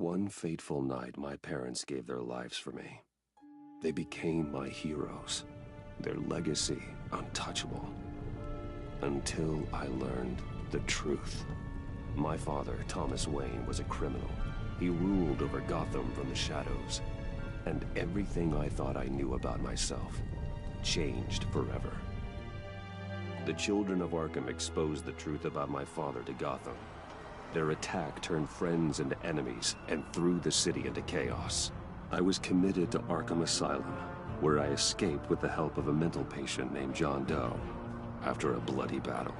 One fateful night, my parents gave their lives for me. They became my heroes, their legacy untouchable. Until I learned the truth. My father, Thomas Wayne, was a criminal. He ruled over Gotham from the shadows. And everything I thought I knew about myself changed forever. The children of Arkham exposed the truth about my father to Gotham. Their attack turned friends into enemies and threw the city into chaos. I was committed to Arkham Asylum, where I escaped with the help of a mental patient named John Doe. After a bloody battle,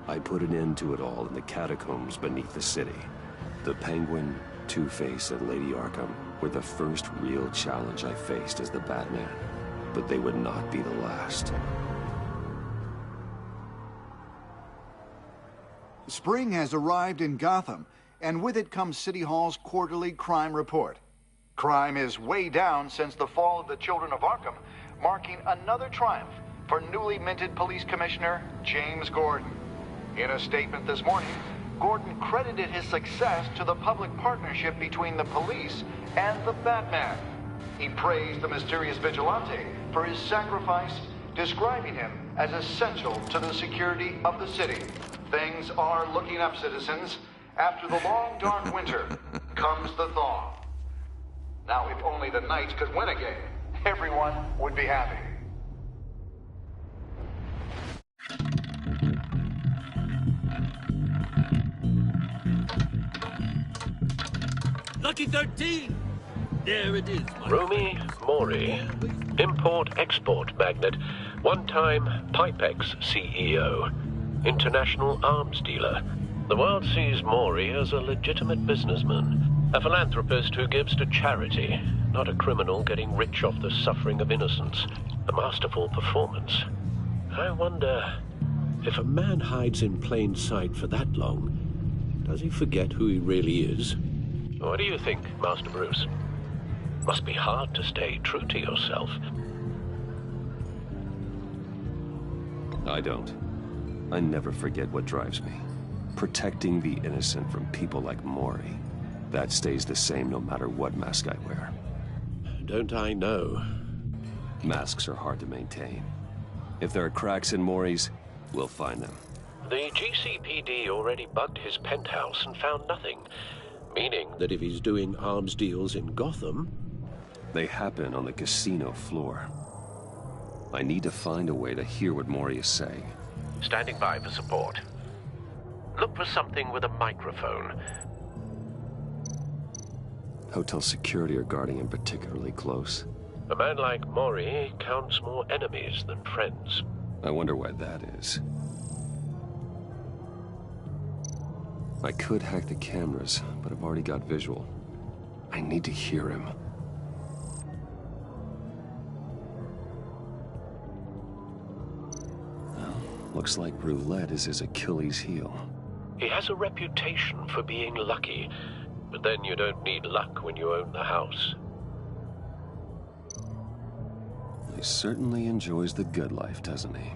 I put an end to it all in the catacombs beneath the city. The Penguin, Two-Face, and Lady Arkham were the first real challenge I faced as the Batman, but they would not be the last. Spring has arrived in Gotham, and with it comes City Hall's quarterly crime report. Crime is way down since the fall of the Children of Arkham, marking another triumph for newly minted Police Commissioner James Gordon. In a statement this morning, Gordon credited his success to the public partnership between the police and the Batman. He praised the mysterious vigilante for his sacrifice, describing him as essential to the security of the city. Things are looking up, citizens. After the long, dark winter comes the thaw. Now, if only the Knights could win again, everyone would be happy. Lucky 13! There it is. Romy Mori, import-export magnate, one-time Pipex CEO, international arms dealer. The world sees Mori as a legitimate businessman, a philanthropist who gives to charity, not a criminal getting rich off the suffering of innocence. A masterful performance. I wonder, if a man hides in plain sight for that long, does he forget who he really is? What do you think, Master Bruce? Must be hard to stay true to yourself. I don't. I never forget what drives me. Protecting the innocent from people like Mori. That stays the same no matter what mask I wear. Don't I know? Masks are hard to maintain. If there are cracks in Mori's, we'll find them. The GCPD already bugged his penthouse and found nothing. Meaning that if he's doing arms deals in Gotham... They happen on the casino floor. I need to find a way to hear what Mori is saying. Standing by for support. Look for something with a microphone. Hotel security are guarding him particularly close. A man like Mori counts more enemies than friends. I wonder why that is. I could hack the cameras, but I've already got visual. I need to hear him. Well, looks like roulette is his Achilles heel. He has a reputation for being lucky, but then you don't need luck when you own the house. He certainly enjoys the good life, doesn't he?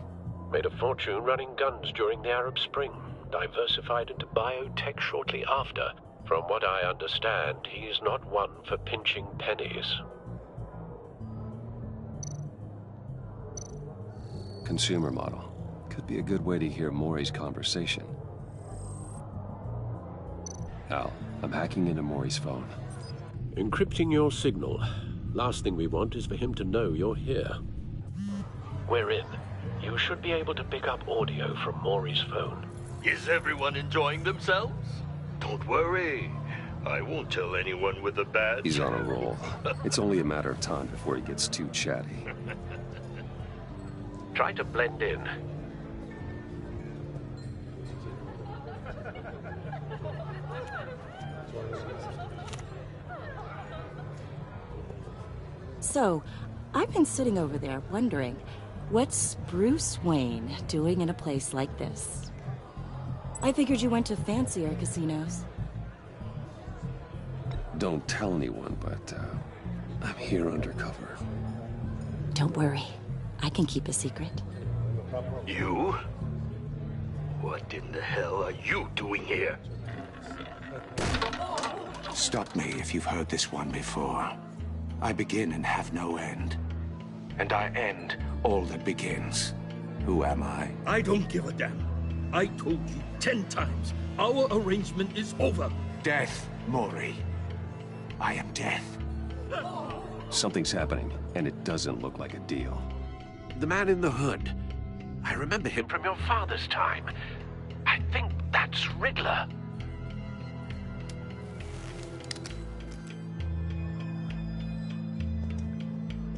Made a fortune running guns during the Arab Spring. Diversified into biotech shortly after. From what I understand, he's not one for pinching pennies. Consumer model. Could be a good way to hear Mori's conversation. Al, I'm hacking into Mori's phone. Encrypting your signal. Last thing we want is for him to know you're here. We're in. You should be able to pick up audio from Mori's phone. Is everyone enjoying themselves? Don't worry. I won't tell anyone with a badge. He's on a roll. It's only a matter of time before he gets too chatty. Try to blend in. So, I've been sitting over there wondering, what's Bruce Wayne doing in a place like this? I figured you went to fancier casinos. Don't tell anyone, but I'm here undercover. Don't worry. I can keep a secret. You? What in the hell are you doing here? Stop me if you've heard this one before. I begin and have no end. And I end all that begins. Who am I? I don't give a damn. I told you 10 times. Our arrangement is over. Death, Mori. I am death. Something's happening, and it doesn't look like a deal. The man in the hood. I remember him from your father's time. I think that's Riddler.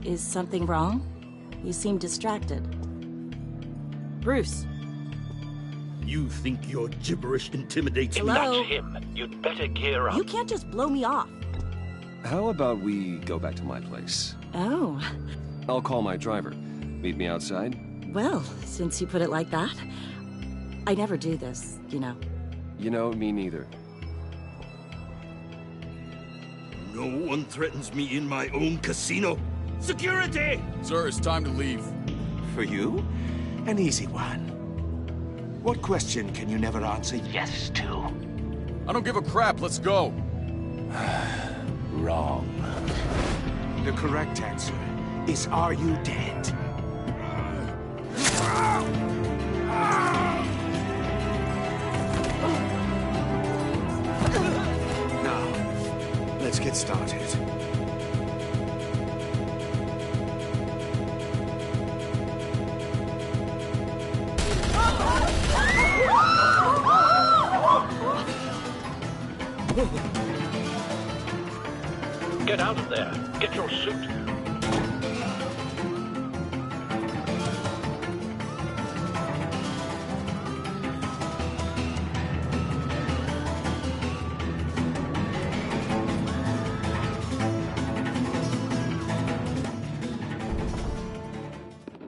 Is something wrong? You seem distracted. Bruce. You think your gibberish intimidates me? Hello? That's him. You'd better gear up. You can't just blow me off. How about we go back to my place? Oh. I'll call my driver. Meet me outside? Well, since you put it like that. I never do this, you know. You know, me neither. No one threatens me in my own casino. Security! Sir, it's time to leave. For you? An easy one. What question can you never answer yes to? I don't give a crap, let's go. Wrong. The correct answer is, are you dead? Now, let's get started. Get out of there. Get your suit.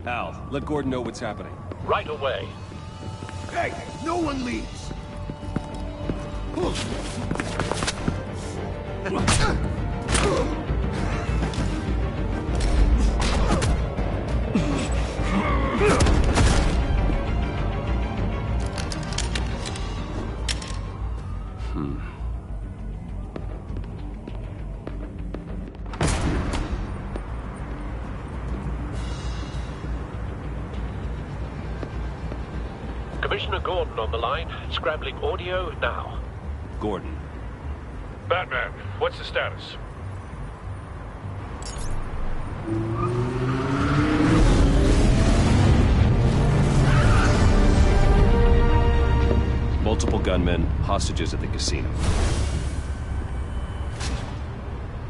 Al, let Gordon know what's happening. Right away. Hey, no one leaves! Commissioner Gordon on the line. Scrambling audio now. Gordon. Batman, what's the status? Multiple gunmen, hostages at the casino.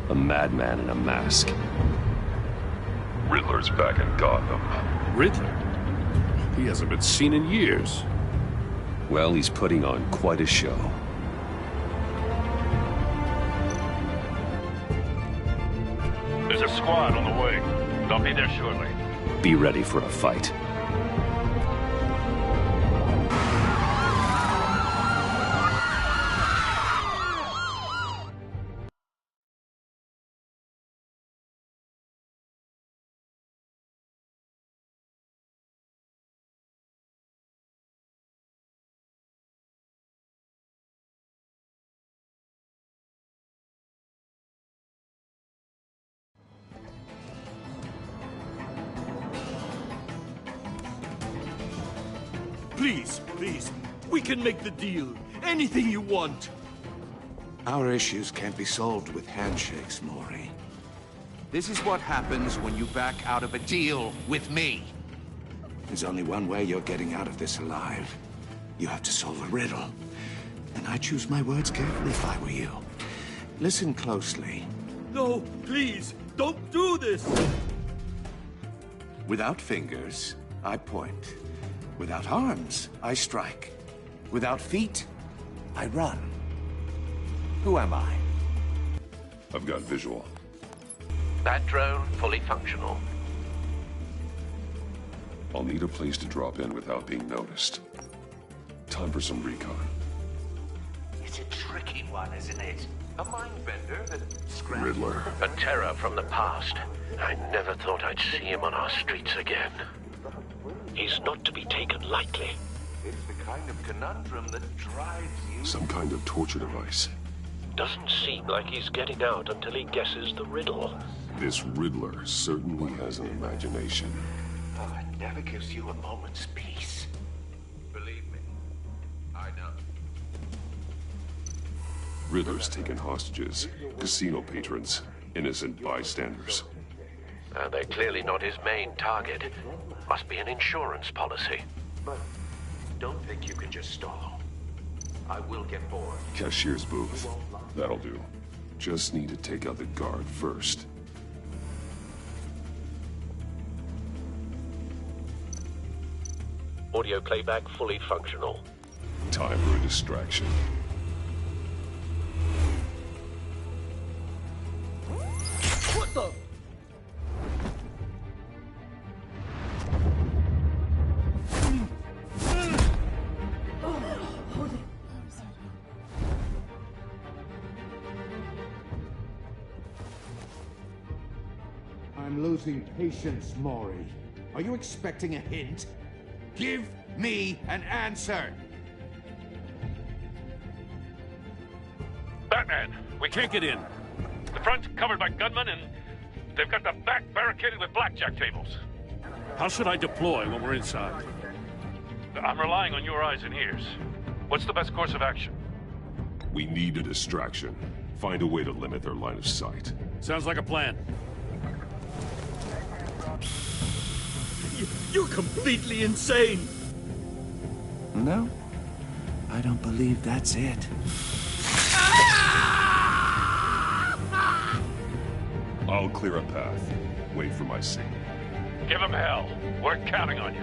A madman in a mask. Riddler's back in Gotham. Riddler? He hasn't been seen in years. Well, he's putting on quite a show. There's a squad on the way. They'll be there shortly. Be ready for a fight. Please, please, we can make the deal. Anything you want. Our issues can't be solved with handshakes, Mori. This is what happens when you back out of a deal with me. There's only one way you're getting out of this alive. You have to solve a riddle. And I choose my words carefully if I were you. Listen closely. No, please, don't do this! Without fingers, I point. Without arms, I strike. Without feet, I run. Who am I? I've got visual. That drone fully functional. I'll need a place to drop in without being noticed. Time for some recon. It's a tricky one, isn't it? A mind bender that Riddler. A terror from the past. I never thought I'd see him on our streets again. He's not to be taken lightly. It's the kind of conundrum that drives you. Some kind of torture device. Doesn't seem like he's getting out until he guesses the riddle. This Riddler certainly has an imagination. Oh, it never gives you a moment's peace. Believe me, I know. Riddler's taken hostages, casino patrons, innocent bystanders. And they're clearly not his main target. Must be an insurance policy. But don't think you can just stall. I will get bored. Cashier's booth. That'll do. Just need to take out the guard first. Audio playback fully functional. Time for a distraction. What the? I'm losing patience, Mori. Are you expecting a hint? Give me an answer! Batman, we can't get in. The front's covered by gunmen, and they've got the back barricaded with blackjack tables. How should I deploy when we're inside? I'm relying on your eyes and ears. What's the best course of action? We need a distraction. Find a way to limit their line of sight. Sounds like a plan. You're completely insane! No, I don't believe that's it. I'll clear a path. Wait for my signal. Give him hell. We're counting on you.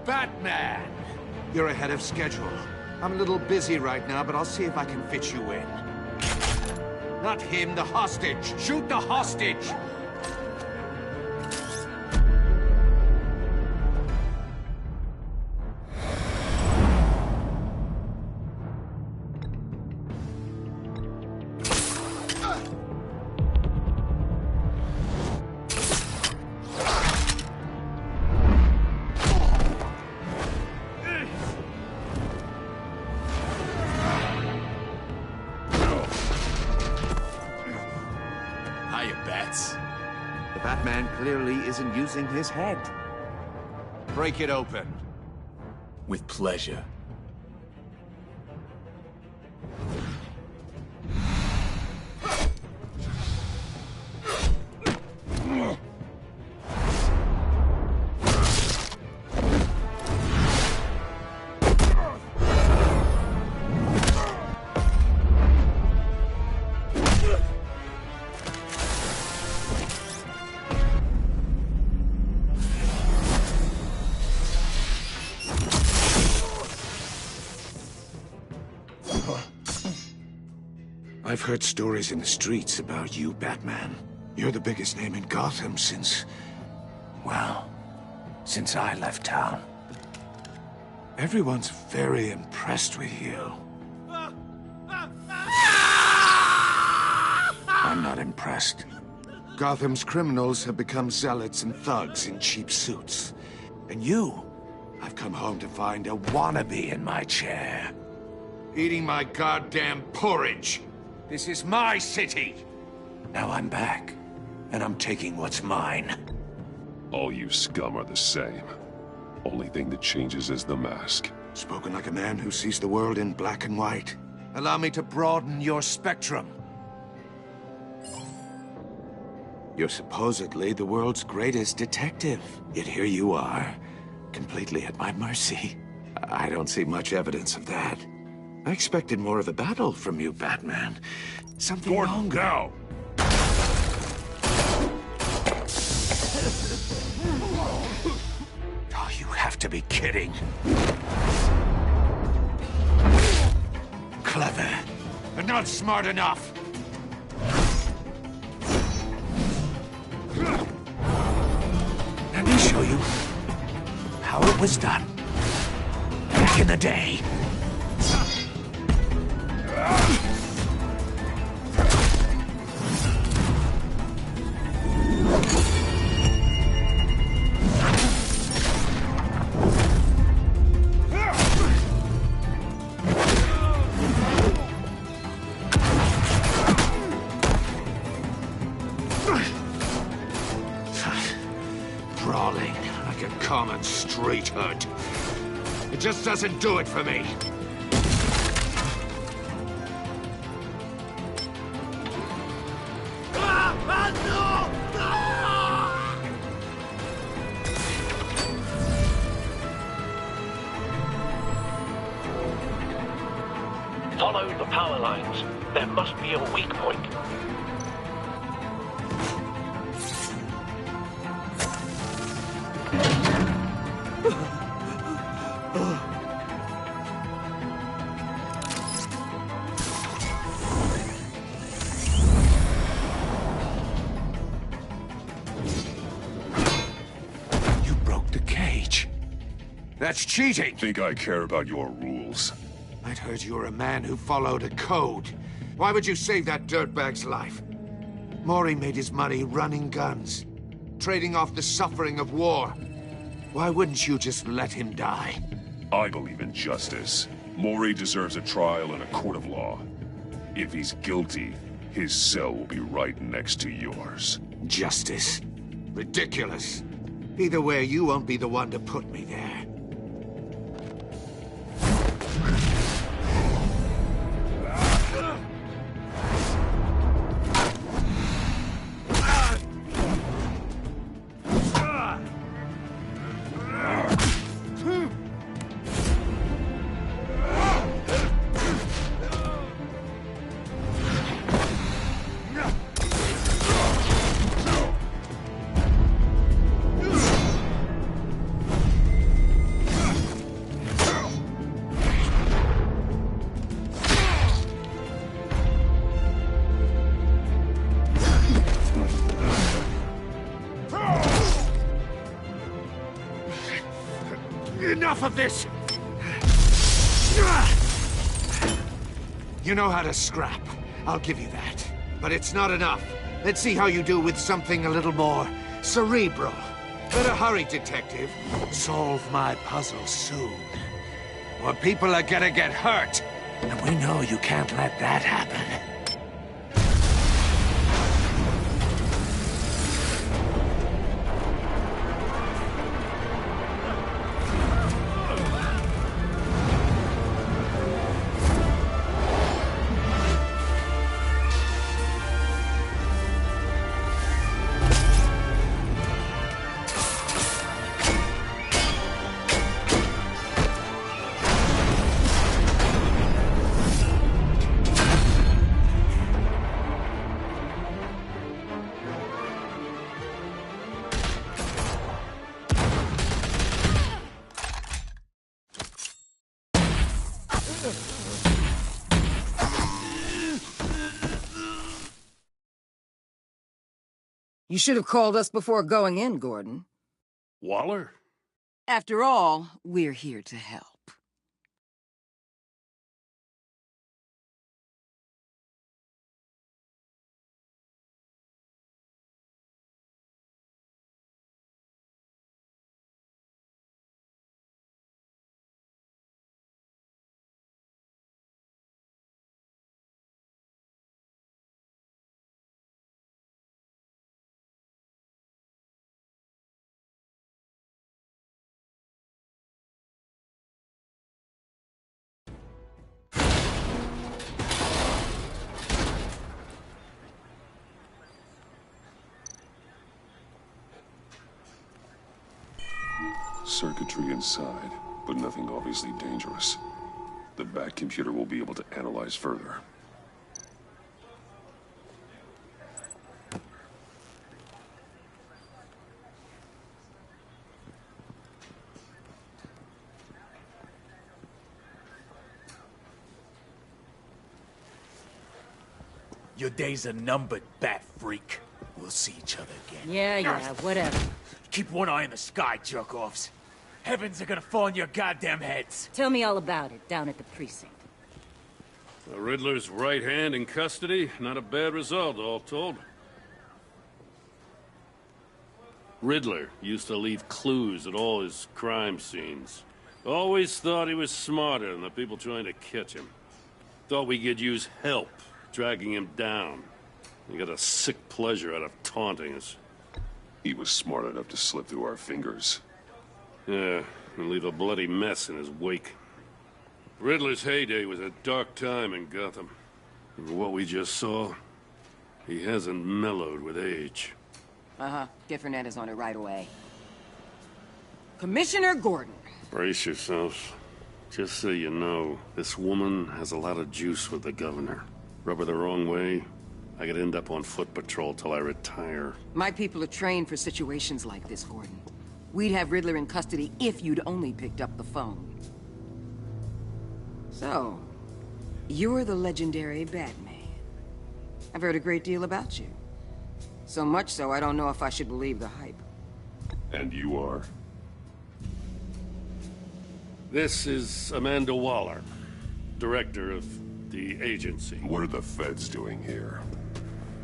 Batman! You're ahead of schedule. I'm a little busy right now, but I'll see if I can fit you in. Not him, the hostage! Shoot the hostage! The Batman clearly isn't using his head. Break it open. With pleasure. I've heard stories in the streets about you, Batman. You're the biggest name in Gotham since... well, since I left town. Everyone's very impressed with you. I'm not impressed. Gotham's criminals have become zealots and thugs in cheap suits. And you, I've come home to find a wannabe in my chair. Eating my goddamn porridge. This is my city! Now I'm back, and I'm taking what's mine. All you scum are the same. Only thing that changes is the mask. Spoken like a man who sees the world in black and white. Allow me to broaden your spectrum. You're supposedly the world's greatest detective. Yet here you are, completely at my mercy. I don't see much evidence of that. I expected more of a battle from you, Batman. Something Gordon, longer. now! Oh, you have to be kidding. Clever, but not smart enough. Let me show you how it was done back in the day. common street hood. It just doesn't do it for me. Follow the power lines. There must be a weak point. You broke the cage. That's cheating! Think I care about your rules? I'd heard you were a man who followed a code. Why would you save that dirtbag's life? Mori made his money running guns, trading off the suffering of war. Why wouldn't you just let him die? I believe in justice. Mori deserves a trial in a court of law. If he's guilty, his cell will be right next to yours. Justice? Ridiculous. Either way, you won't be the one to put me there. Enough of this! You know how to scrap. I'll give you that. But it's not enough. Let's see how you do with something a little more cerebral. Better hurry, detective. Solve my puzzle soon. Or people are gonna get hurt. And we know you can't let that happen. You should have called us before going in, Gordon. Waller? After all, we're here to help. Circuitry inside, but nothing obviously dangerous. The back computer will be able to analyze further. Your days are numbered, bat freak. We'll see each other again. Yeah, whatever. Keep one eye in the sky, jerk-offs. Heavens are gonna fall on your goddamn heads. Tell me all about it down at the precinct. The Riddler's right hand in custody. Not a bad result, all told. Riddler used to leave clues at all his crime scenes. Always thought he was smarter than the people trying to catch him. Thought we could use help dragging him down. He got a sick pleasure out of taunting us. He was smart enough to slip through our fingers. Yeah, and leave a bloody mess in his wake. Riddler's heyday was a dark time in Gotham. And what we just saw, he hasn't mellowed with age. Uh-huh. Get Fernandez on it right away. Commissioner Gordon. Brace yourselves. Just so you know, this woman has a lot of juice with the governor. Rub her the wrong way, I could end up on foot patrol till I retire. My people are trained for situations like this, Gordon. We'd have Riddler in custody if you'd only picked up the phone. So, you're the legendary Batman. I've heard a great deal about you. So much so, I don't know if I should believe the hype. And you are? This is Amanda Waller, director of the agency. What are the feds doing here?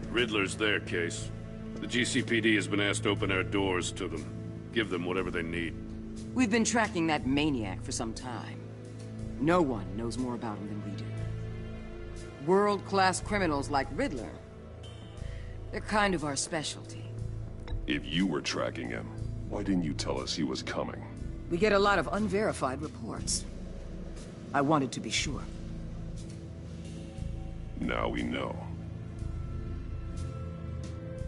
Riddler's their case. The GCPD has been asked to open our doors to them. Give them whatever they need. We've been tracking that maniac for some time. No one knows more about him than we do. World-class criminals like Riddler, they're kind of our specialty. If you were tracking him, why didn't you tell us he was coming? We get a lot of unverified reports. I wanted to be sure. Now we know.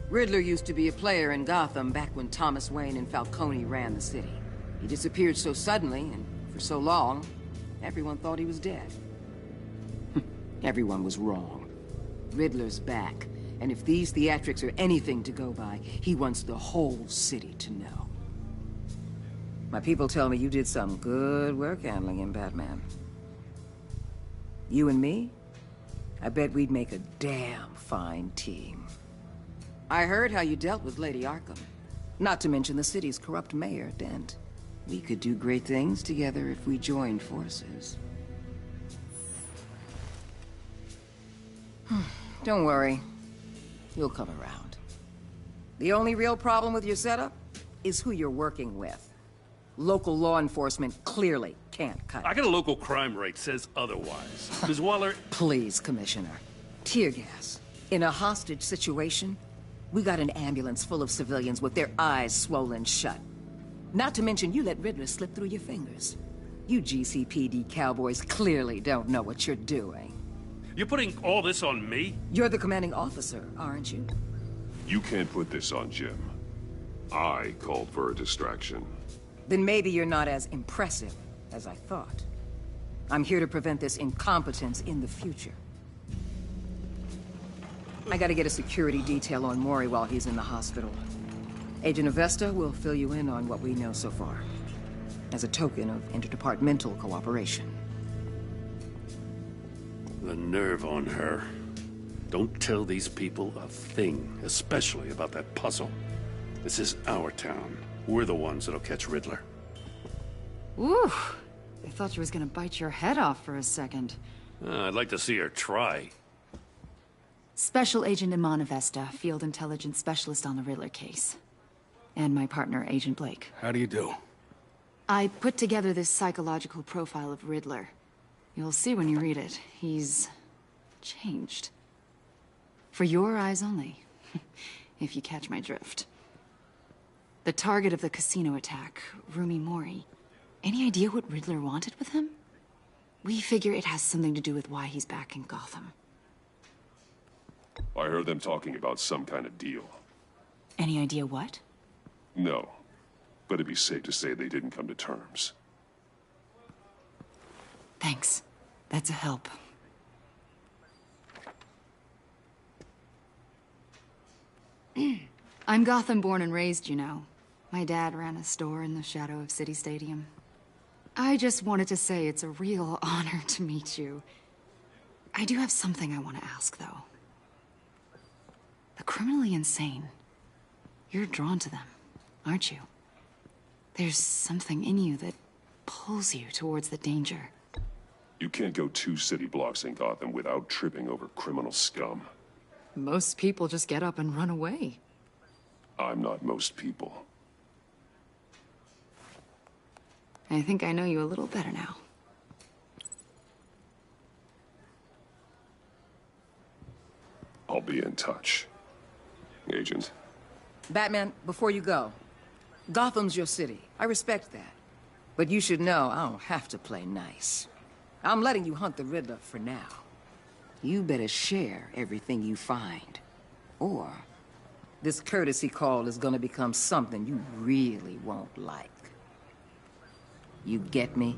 Riddler used to be a player in Gotham back when Thomas Wayne and Falcone ran the city. He disappeared so suddenly, and for so long, everyone thought he was dead. Everyone was wrong. Riddler's back, and if these theatrics are anything to go by, he wants the whole city to know. My people tell me you did some good work handling him, Batman. You and me? I bet we'd make a damn fine team. I heard how you dealt with Lady Arkham. Not to mention the city's corrupt mayor, Dent. We could do great things together if we joined forces. Don't worry. You'll come around. The only real problem with your setup is who you're working with. Local law enforcement clearly can't cut it. I got a local crime rate says otherwise. Ms. Waller... Please, Commissioner. Tear gas. In a hostage situation, we got an ambulance full of civilians with their eyes swollen shut. Not to mention you let Riddler slip through your fingers. You GCPD cowboys clearly don't know what you're doing. You're putting all this on me? You're the commanding officer, aren't you? You can't put this on Jim. I called for a distraction. Then maybe you're not as impressive as I thought. I'm here to prevent this incompetence in the future. I gotta get a security detail on Mori while he's in the hospital. Agent Avesta will fill you in on what we know so far, as a token of interdepartmental cooperation. The nerve on her. Don't tell these people a thing, especially about that puzzle. This is our town. We're the ones that'll catch Riddler. Ooh, I thought she was gonna bite your head off for a second. I'd like to see her try. Special Agent Iman Avesta, Field Intelligence Specialist on the Riddler case. And my partner, Agent Blake. How do you do? I put together this psychological profile of Riddler. You'll see when you read it. He's changed. For your eyes only, if you catch my drift. The target of the casino attack, Rumi Mori. Any idea what Riddler wanted with him? We figure it has something to do with why he's back in Gotham. I heard them talking about some kind of deal. Any idea what? No, but it'd be safe to say they didn't come to terms. Thanks. That's a help. I'm Gotham born and raised, you know. My dad ran a store in the shadow of City Stadium. I just wanted to say it's a real honor to meet you. I do have something I want to ask, though. The criminally insane. You're drawn to them, aren't you? There's something in you that pulls you towards the danger. You can't go 2 city blocks in Gotham without tripping over criminal scum. Most people just get up and run away. I'm not most people. I think I know you a little better now. I'll be in touch. Agent. Batman, before you go, Gotham's your city. I respect that. But you should know I don't have to play nice. I'm letting you hunt the Riddler for now. You better share everything you find. Or this courtesy call is gonna become something you really won't like. You get me?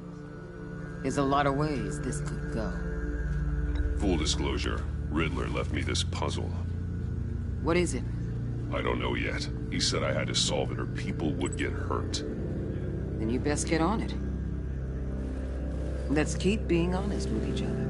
There's a lot of ways this could go. Full disclosure, Riddler left me this puzzle. What is it? I don't know yet. He said I had to solve it or people would get hurt. Then you best get on it. Let's keep being honest with each other.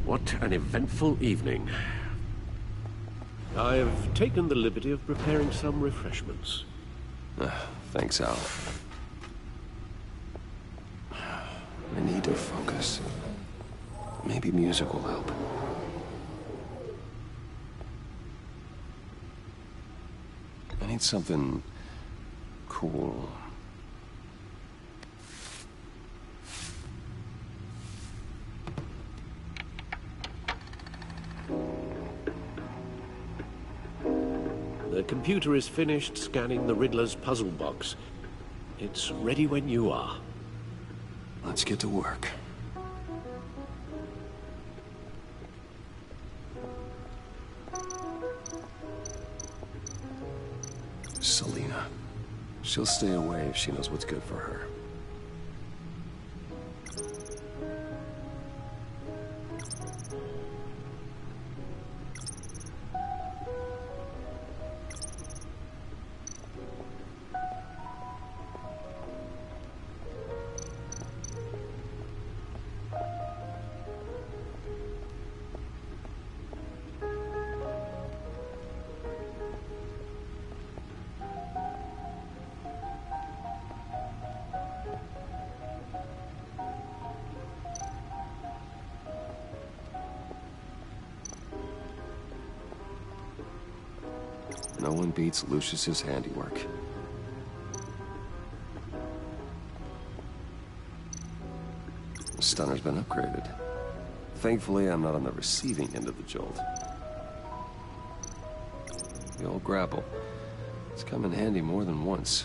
What an eventful evening. I've taken the liberty of preparing some refreshments. Thanks, Al. I need to focus. Maybe music will help. I need something cool. The computer is finished scanning the Riddler's puzzle box. It's ready when you are. Let's get to work. Selina. She'll stay away if she knows what's good for her. No one beats Lucius's handiwork. The stunner's been upgraded. Thankfully, I'm not on the receiving end of the jolt. The old grapple. It's come in handy more than once.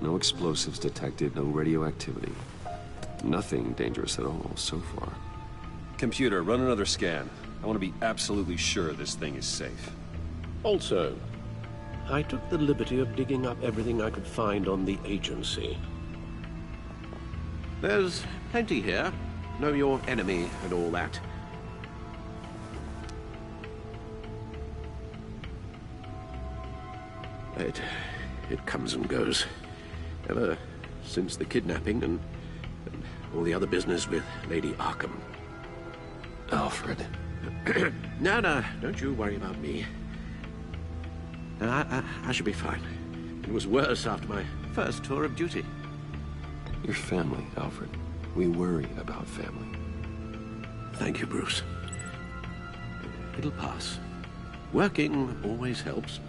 No explosives detected, no radioactivity. Nothing dangerous at all so far. Computer, run another scan. I want to be absolutely sure this thing is safe. Also, I took the liberty of digging up everything I could find on the agency. There's plenty here. Know your enemy and all that. It comes and goes. Ever since the kidnapping and all the other business with Lady Arkham. Alfred. No, don't you worry about me. I should be fine. It was worse after my first tour of duty. Your family, Alfred. We worry about family. Thank you, Bruce. It'll pass. Working always helps.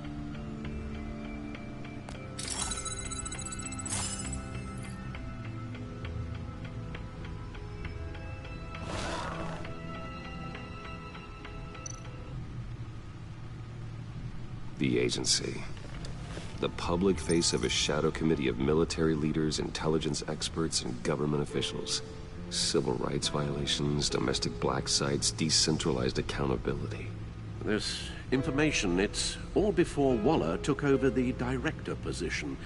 The agency. The public face of a shadow committee of military leaders, intelligence experts, and government officials. Civil rights violations, domestic black sites, decentralized accountability. This information, it's all before Waller took over the director position.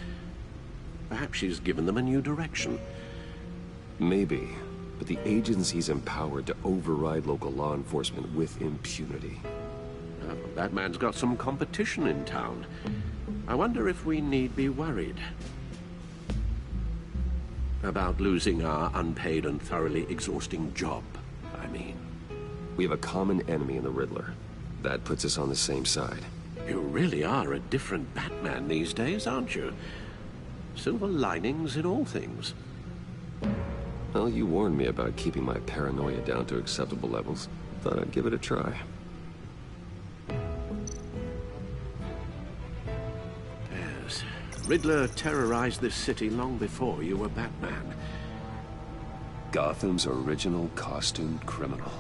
Perhaps she's given them a new direction. Maybe, but the agency's empowered to override local law enforcement with impunity. Batman's got some competition in town. I wonder if we need be worried about losing our unpaid and thoroughly exhausting job, I mean. We have a common enemy in the Riddler. That puts us on the same side. You really are a different Batman these days, aren't you? Silver linings in all things. Well, you warned me about keeping my paranoia down to acceptable levels. Thought I'd give it a try. Yes. Riddler terrorized this city long before you were Batman. Gotham's original costumed criminal.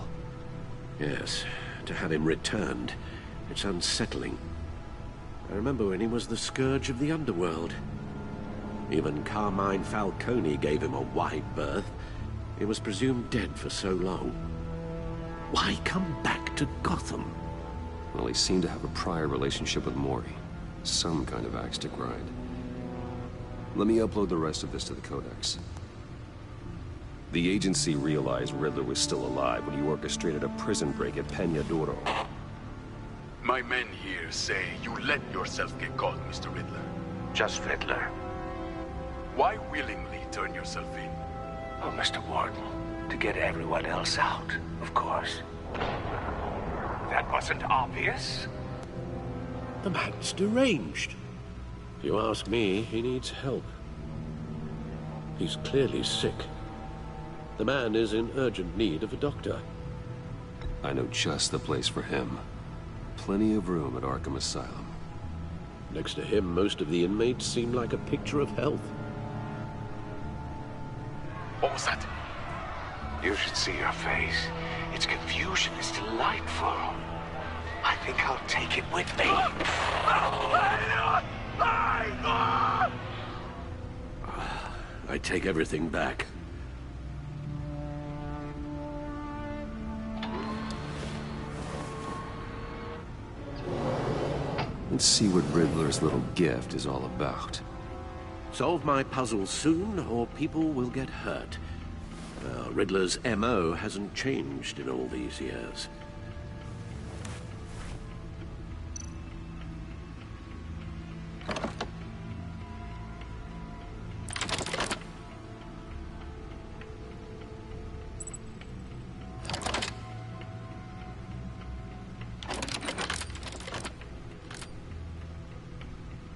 Yes. To have him returned, it's unsettling. I remember when he was the scourge of the underworld. Even Carmine Falcone gave him a wide berth. He was presumed dead for so long. Why come back to Gotham? Well, he seemed to have a prior relationship with Mori. Some kind of axe to grind. Let me upload the rest of this to the Codex. The agency realized Riddler was still alive when he orchestrated a prison break at Peña Duro. My men here say you let yourself get caught, Mr. Riddler. Just Riddler. Why willingly turn yourself in? Oh, Mr. Warden, to get everyone else out, of course. That wasn't obvious? The man's deranged. If you ask me, he needs help. He's clearly sick. The man is in urgent need of a doctor. I know just the place for him. Plenty of room at Arkham Asylum. Next to him, most of the inmates seem like a picture of health. What was that? You should see your face. Its confusion is delightful. I think I'll take it with me. I take everything back. Let's see what Riddler's little gift is all about. Solve my puzzle soon, or people will get hurt. Riddler's M.O. hasn't changed in all these years.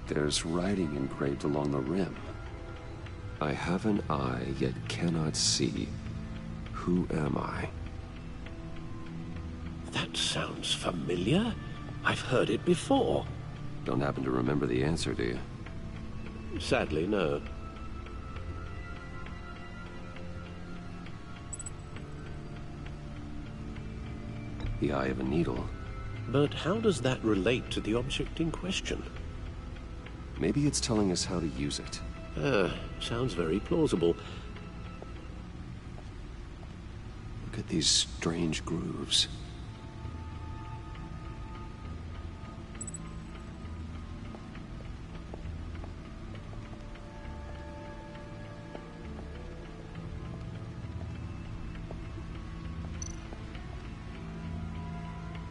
There's writing engraved along the rim. I have an eye, yet cannot see. Who am I? That sounds familiar. I've heard it before. Don't happen to remember the answer, do you? Sadly, no. The eye of a needle. But how does that relate to the object in question? Maybe it's telling us how to use it. Sounds very plausible. Look at these strange grooves.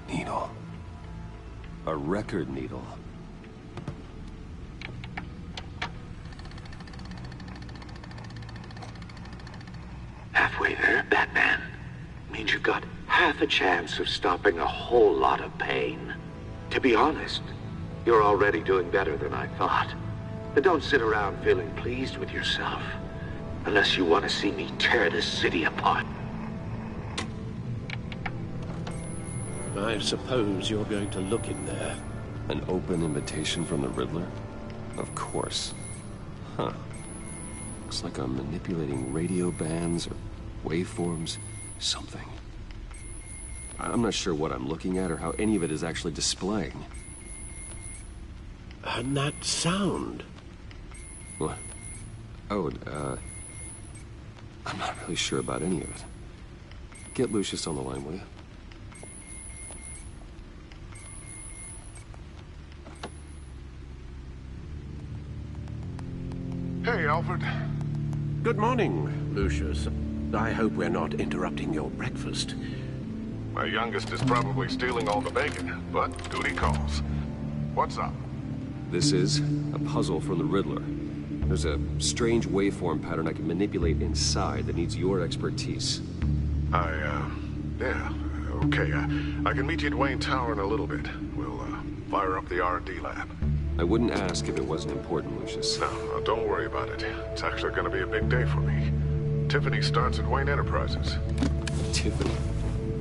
Needle. A record needle. Halfway there, Batman. Means you've got half a chance of stopping a whole lot of pain. To be honest, you're already doing better than I thought. But don't sit around feeling pleased with yourself. Unless you want to see me tear this city apart. I suppose you're going to look in there. An open invitation from the Riddler? Of course. Huh. Looks like I'm manipulating radio bands or waveforms, something. I'm not sure what I'm looking at or how any of it is actually displaying. And that sound? What? Oh, I'm not really sure about any of it. Get Lucius on the line, will you? Hey, Alfred. Good morning, Lucius. I hope we're not interrupting your breakfast. My youngest is probably stealing all the bacon, but duty calls. What's up? This is a puzzle from the Riddler. There's a strange waveform pattern I can manipulate inside that needs your expertise. Yeah, okay. I can meet you at Wayne Tower in a little bit. We'll, fire up the R&D lab. I wouldn't ask if it wasn't important, Lucius. No, don't worry about it. It's actually gonna be a big day for me. Tiffany starts at Wayne Enterprises. Tiffany?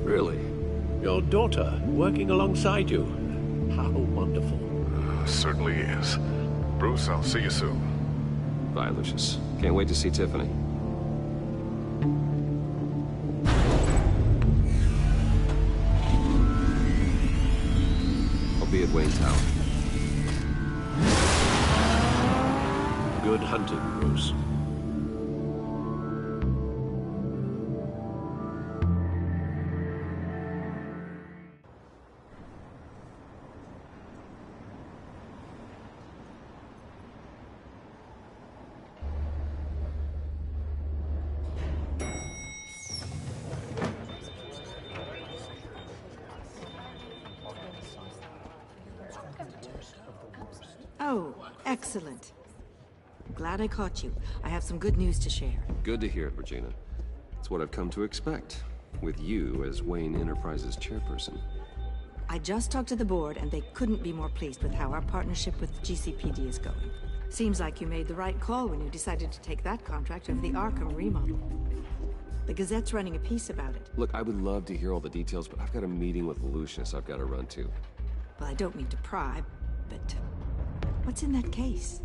Really? Your daughter, working alongside you. How wonderful. Certainly is. Bruce, I'll see you soon. Bye, Lucius. Can't wait to see Tiffany. I'll be at Wayne Tower. Good hunting, Bruce. Oh, excellent. Glad I caught you. I have some good news to share. Good to hear it, Regina. It's what I've come to expect, with you as Wayne Enterprises chairperson. I just talked to the board, and they couldn't be more pleased with how our partnership with GCPD is going. Seems like you made the right call when you decided to take that contract over the Arkham remodel. The Gazette's running a piece about it. Look, I would love to hear all the details, but I've got a meeting with Lucius I've got to run to. Well, I don't mean to pry, but what's in that case?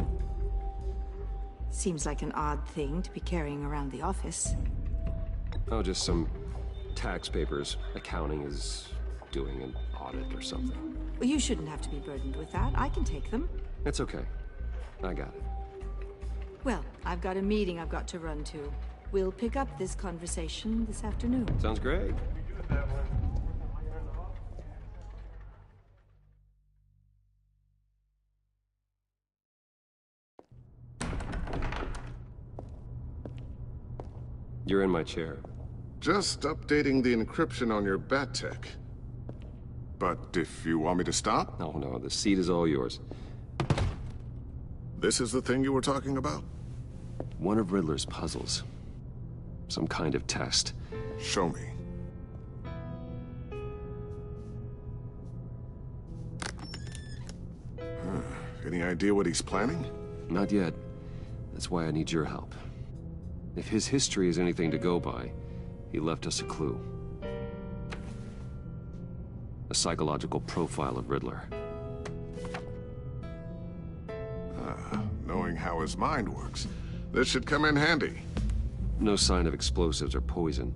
Seems like an odd thing to be carrying around the office. Oh, just some tax papers. Accounting is doing an audit or something. Well, you shouldn't have to be burdened with that. I can take them. It's okay. I got it. Well, I've got a meeting I've got to run to. We'll pick up this conversation this afternoon. Sounds great. You're in my chair. Just updating the encryption on your Bat-Tech. But if you want me to stop? Oh no, the seat is all yours. This is the thing you were talking about? One of Riddler's puzzles. Some kind of test. Show me. Any idea what he's planning? Not yet. That's why I need your help. If his history is anything to go by, he left us a clue. A psychological profile of Riddler. Knowing how his mind works, this should come in handy. No sign of explosives or poison.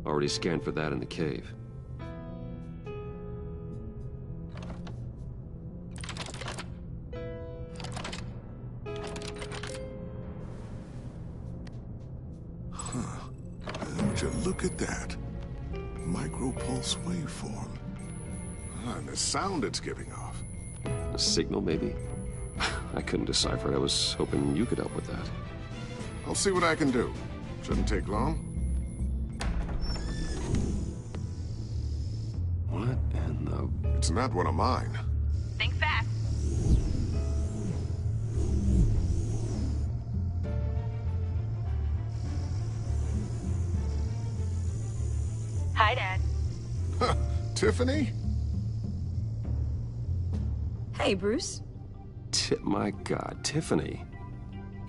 Already scanned for that in the cave. Would you look at that? Micropulse waveform. And the sound it's giving off. A signal, maybe? I couldn't decipher it. I was hoping you could help with that. I'll see what I can do. Shouldn't take long. What in the... It's not one of mine. Think fast. Hi, Dad. Tiffany? Hey, Bruce. My God, Tiffany.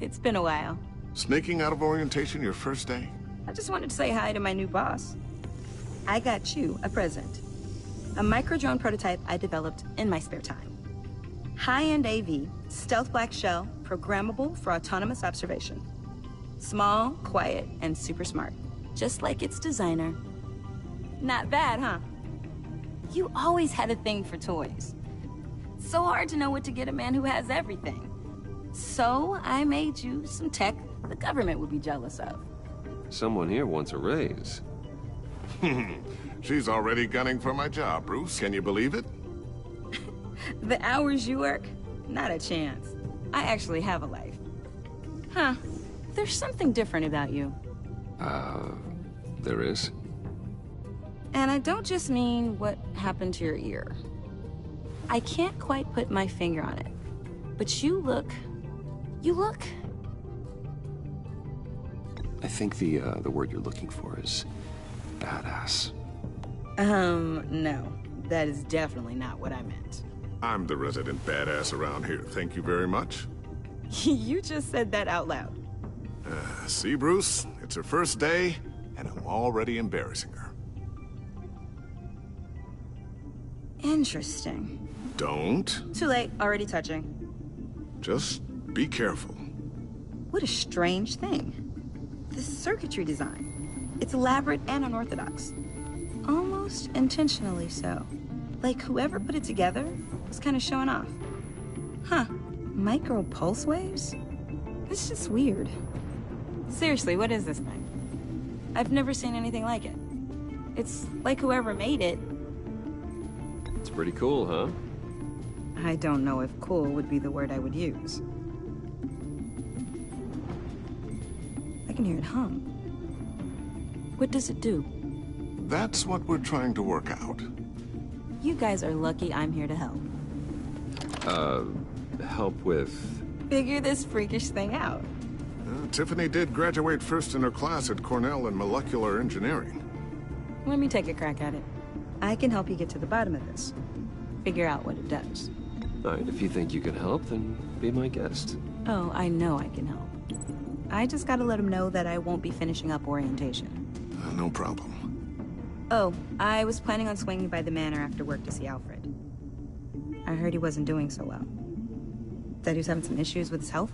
It's been a while. Sneaking out of orientation your first day? I just wanted to say hi to my new boss. I got you a present. A micro-drone prototype I developed in my spare time. High-end AV, stealth black shell, programmable for autonomous observation. Small, quiet, and super smart. Just like its designer. Not bad, huh? You always had a thing for toys. So hard to know what to get a man who has everything. So I made you some tech the government would be jealous of. Someone here wants a raise. She's already gunning for my job, Bruce. Can you believe it? The hours you work? Not a chance. I actually have a life. Huh. There's something different about you. There is? And I don't just mean what happened to your ear. I can't quite put my finger on it. But you look... I think the word you're looking for is badass. No. That is definitely not what I meant. I'm the resident badass around here. Thank you very much. You just said that out loud. See, Bruce? It's her first day, and I'm already embarrassing her. Interesting. Don't. Too late. Already touching. Just be careful. What a strange thing. This circuitry design. It's elaborate and unorthodox. Almost intentionally so. Like whoever put it together was kind of showing off. Huh. Micro pulse waves? It's just weird. Seriously, what is this thing? I've never seen anything like it. It's like whoever made it. It's pretty cool, huh? I don't know if cool would be the word I would use. I can hear it hum. What does it do? That's what we're trying to work out. You guys are lucky I'm here to help. Help with... Figure this freakish thing out. Tiffany did graduate first in her class at Cornell in molecular engineering. Let me take a crack at it. I can help you get to the bottom of this. Figure out what it does. All right, if you think you can help, then be my guest. Oh, I know I can help. I just gotta let him know that I won't be finishing up orientation. No problem. Oh, I was planning on swinging by the manor after work to see Alfred. I heard he wasn't doing so well. That he was having some issues with his health?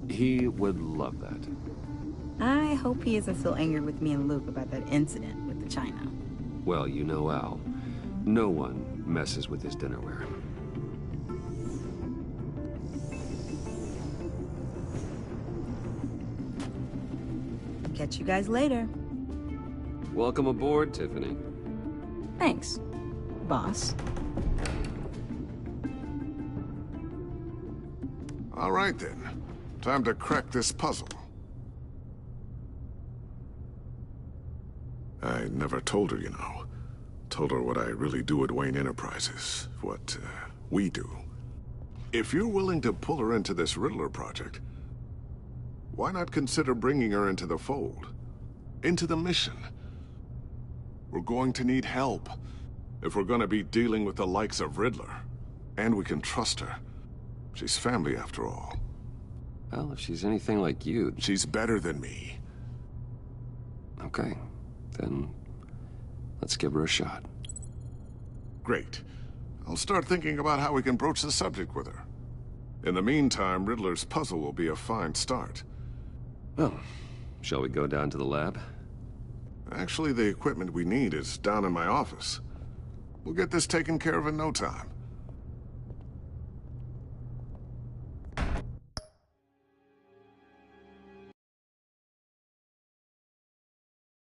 He would love that. I hope he isn't still angry with me and Luke about that incident with the china. Well, you know Al. No one messes with his dinnerware. Catch you guys later. Welcome aboard, Tiffany. Thanks, boss. All right, then. Time to crack this puzzle. I never told her, you know. Told her what I really do at Wayne Enterprises. What, we do. If you're willing to pull her into this Riddler project, why not consider bringing her into the fold? Into the mission? We're going to need help if we're going to be dealing with the likes of Riddler. And we can trust her. She's family, after all. Well, if she's anything like you... She's better than me. Okay. Then... let's give her a shot. Great. I'll start thinking about how we can broach the subject with her. In the meantime, Riddler's puzzle will be a fine start. Well, shall we go down to the lab? Actually, the equipment we need is down in my office. We'll get this taken care of in no time.